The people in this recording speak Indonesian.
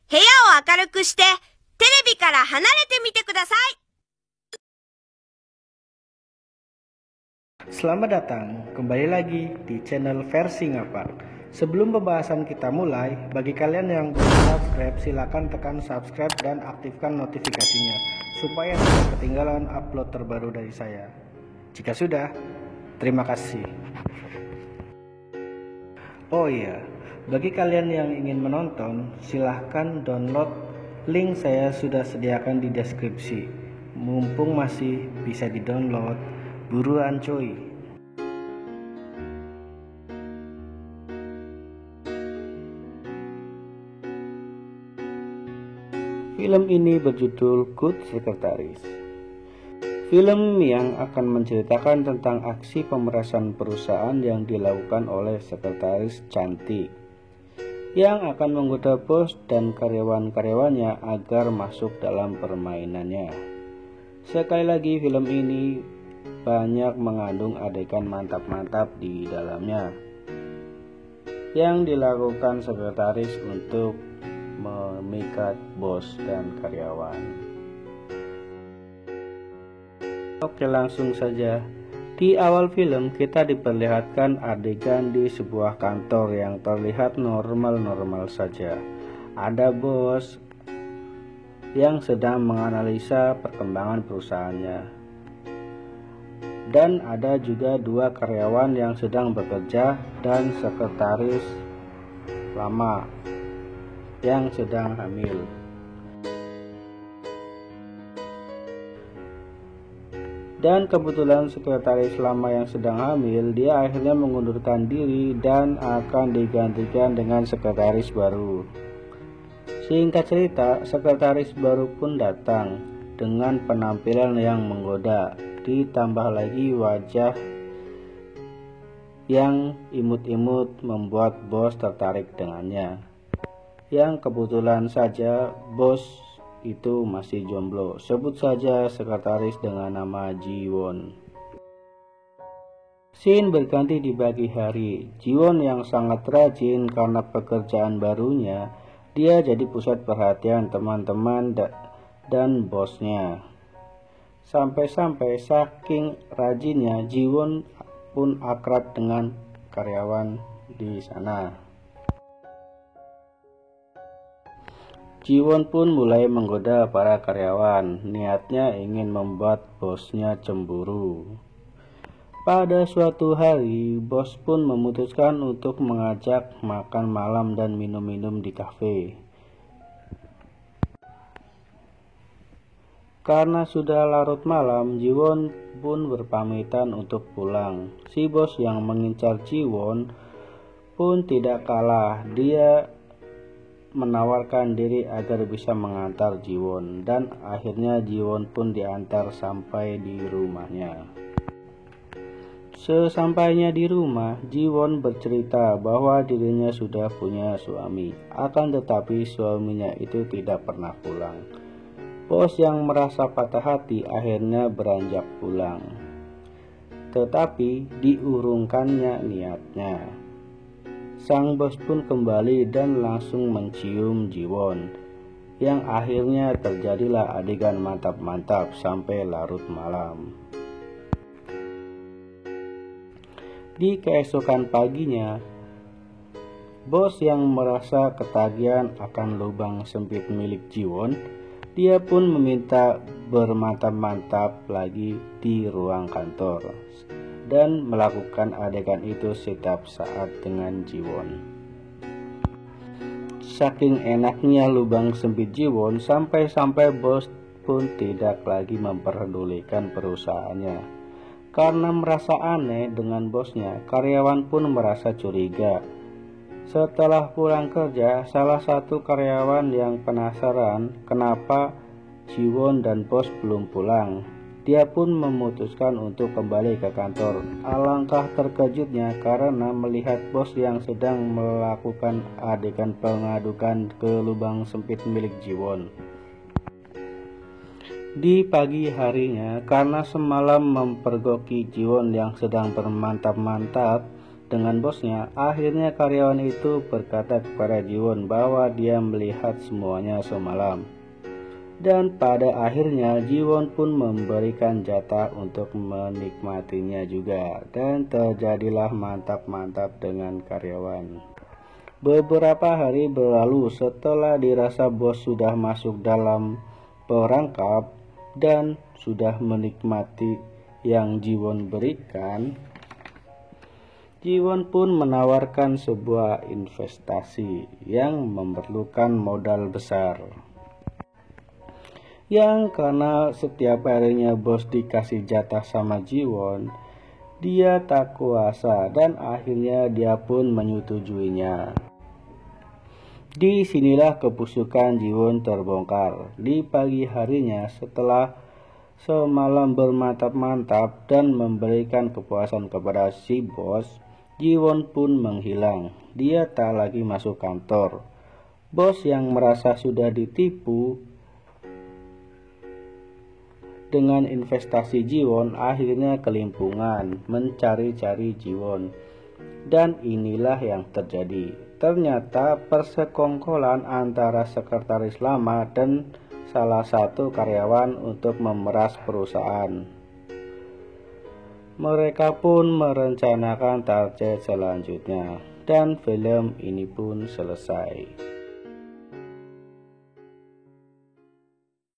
部屋を明るくして、テレビから離れてみてください。Selamat datang kembali lagi di channel Versi Ngapak. Sebelum pembahasan kita mulai, bagi kalian yang belum subscribe, silakan tekan subscribe dan aktifkan notifikasinya supaya tidak ketinggalan upload terbaru dari saya. Jika sudah, terima kasih. Oh iya, bagi kalian yang ingin menonton, silahkan download link saya sudah sediakan di deskripsi. Mumpung masih bisa di-download, buruan coy. Film ini berjudul Good Secretaries. Film yang akan menceritakan tentang aksi pemerasan perusahaan yang dilakukan oleh sekretaris cantik yang akan menggoda bos dan karyawan-karyawannya agar masuk dalam permainannya. Sekali lagi, film ini banyak mengandung adegan mantap-mantap di dalamnya yang dilakukan sekretaris untuk memikat bos dan karyawan. Oke, langsung saja. Di awal film kita diperlihatkan adegan di sebuah kantor yang terlihat normal-normal saja. Ada bos yang sedang menganalisa perkembangan perusahaannya. Dan ada juga dua karyawan yang sedang bekerja dan sekretaris lama yang sedang hamil. Dan kebetulan sekretaris lama yang sedang hamil, dia akhirnya mengundurkan diri dan akan digantikan dengan sekretaris baru. Singkat cerita, sekretaris baru pun datang dengan penampilan yang menggoda, ditambah lagi wajah yang imut-imut membuat bos tertarik dengannya. Yang kebetulan saja bos itu masih jomblo. Sebut saja sekretaris dengan nama Jiwon. Scene berganti di pagi hari. Jiwon yang sangat rajin karena pekerjaan barunya, dia jadi pusat perhatian teman-teman dan bosnya. Sampai-sampai saking rajinnya, Jiwon pun akrab dengan karyawan di sana. Jiwon pun mulai menggoda para karyawan, niatnya ingin membuat bosnya cemburu. Pada suatu hari, bos pun memutuskan untuk mengajak makan malam dan minum-minum di kafe. Karena sudah larut malam, Jiwon pun berpamitan untuk pulang. Si bos yang mengincar Jiwon pun tidak kalah, dia menawarkan diri agar bisa mengantar Jiwon, dan akhirnya Jiwon pun diantar sampai di rumahnya. Sesampainya di rumah, Jiwon bercerita bahwa dirinya sudah punya suami, akan tetapi suaminya itu tidak pernah pulang. Bos yang merasa patah hati akhirnya beranjak pulang, tetapi diurungkannya niatnya. Sang bos pun kembali dan langsung mencium Jiwon, yang akhirnya terjadilah adegan mantap-mantap sampai larut malam. Di keesokan paginya, bos yang merasa ketagihan akan lubang sempit milik Jiwon, dia pun meminta bermantap-mantap lagi di ruang kantor dan melakukan adegan itu setiap saat dengan Jiwon. Saking enaknya lubang sempit Jiwon, sampai-sampai bos pun tidak lagi memperdulikan perusahaannya. Karena merasa aneh dengan bosnya, karyawan pun merasa curiga. Setelah pulang kerja, salah satu karyawan yang penasaran kenapa Jiwon dan bos belum pulang, dia pun memutuskan untuk kembali ke kantor. Alangkah terkejutnya karena melihat bos yang sedang melakukan adegan pengadukan ke lubang sempit milik Jiwon. Di pagi harinya, karena semalam mempergoki Jiwon yang sedang bermantap-mantap, dengan bosnya. Akhirnya karyawan itu berkata kepada Jiwon bahwa dia melihat semuanya semalam. Dan pada akhirnya Jiwon pun memberikan jatah untuk menikmatinya juga. Dan terjadilah mantap-mantap dengan karyawan. Beberapa hari berlalu setelah dirasa bos sudah masuk dalam perangkap dan sudah menikmati yang Jiwon berikan. Jiwon pun menawarkan sebuah investasi yang memerlukan modal besar. Yang karena setiap harinya bos dikasih jatah sama Jiwon, dia tak kuasa dan akhirnya dia pun menyetujuinya. Disinilah kebusukan Jiwon terbongkar. Di pagi harinya setelah semalam bermantap-mantap dan memberikan kepuasan kepada si bos, Jiwon pun menghilang. Dia tak lagi masuk kantor. Bos yang merasa sudah ditipu dengan investasi Jiwon akhirnya kelimpungan mencari-cari Jiwon. Dan inilah yang terjadi. Ternyata persekongkolan antara sekretaris lama dan salah satu karyawan untuk memeras perusahaan. Mereka pun merencanakan target selanjutnya dan film ini pun selesai.